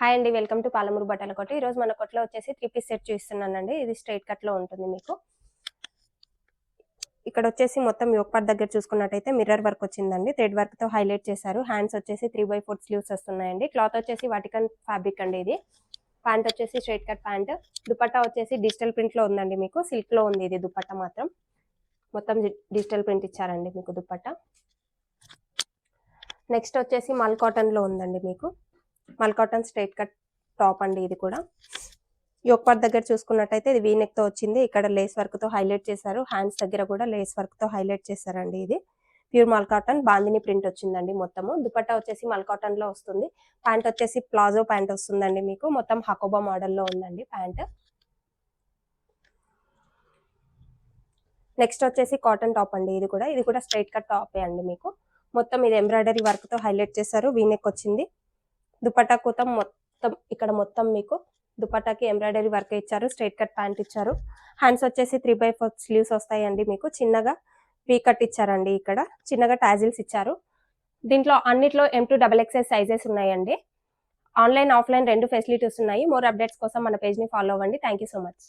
Hi అండి. Welcome to Palamuru బట్టల కొట్టు. ఈరోజు మన కొట్టులో వచ్చేసి 3 పీస్ సెట్ చూపిస్తున్నానండి. ఇది స్ట్రెయిట్ కట్‌లో ఉంటుంది మీకు. ఇక్కడ వచ్చేసి మొత్తం యోక్ పార్ట్ దగ్గర చూసుకున్నట్టయితే మిర్రర్ వర్క్ వచ్చిందండి. థ్రెడ్ వర్క్‌తో హైలైట్ చేశారు. హ్యాండ్స్ వచ్చేసి 3/4 స్లీవ్స్ వస్తున్నాయండి. క్లాత్ వచ్చేసి వాటికన్ ఫ్యాబ్రిక్ అండి ఇది. ప్యాంట్ వచ్చేసి స్ట్రెయిట్ కట్ ప్యాంట్. దుపట్టా వచ్చేసి డిజిటల్ ప్రింట్‌లో ఉందండి మీకు. సిల్క్‌లో ఉంది ఇది దుపట్టా మాత్రం. మొత్తం డిజిటల్ ప్రింట్ ఇచ్చారండి మీకు దుపట్టా. నెక్స్ట్ వచ్చేసి మల్ కాటన్‌లో ఉందండి మీకు. మల్ కాటన్ స్ట్రెయిట్ కట్ టాప్ అండి ఇది కూడా. యోక్ పార్ట్ దగ్గర చూసుకున్నట్టయితే ఇది వీ నెక్‌తో వచ్చింది. ఇక్కడ లేస్ వర్క్‌తో హైలైట్ చేశారు. హ్యాండ్స్ దగ్గర కూడా లేస్ వర్క్‌తో హైలైట్ చేశారండి ఇది. ప్యూర్ మల్ కాటన్ బాందిని ప్రింట్ వచ్చిందండి మొత్తము. దుపట్టా వచ్చేసి మల్ కాటన్‌లో వస్తుంది. ప్యాంట్ వచ్చేసి ప్లాజో ప్యాంట్ వస్తుందండి మీకు. మొత్తం హకోబా మోడల్‌లో ఉందండి ప్యాంట్. నెక్స్ట్ వచ్చేసి కాటన్ టాప్ అండి ఇది కూడా. ఇది కూడా స్ట్రెయిట్ కట్ టాపే అండి మీకు. మొత్తం ఇది ఎంబ్రాయిడరీ వర్క్‌తో హైలైట్ చేశారు. వీ నెక్ వచ్చింది. దుపట్టా కూతం మొత్తం ఇక్కడ మొత్తం మీకు దుపట్టాకి ఎంబ్రాయిడరీ వర్క్ ఇచ్చారు. స్ట్రెయిట్ కట్ ప్యాంట్ ఇచ్చారు. హ్యాండ్స్ వచ్చేసి 3/4 స్లీవ్స్ వస్తాయండి మీకు. చిన్నగా వీ కట్ ఇచ్చారండి ఇక్కడ. చిన్నగా టాజిల్స్ ఇచ్చారు. దీంట్లో అన్నిట్లో M2 XXL సైజెస్ ఉన్నాయండి. ఆన్‌లైన్, ఆఫ్‌లైన్ 2 ఫెసిలిటీస్ ఉన్నాయి. మోర్ అప్డేట్స్ కోసం మన పేజ్‌ని ఫాలో అవ్వండి. Thank you so much.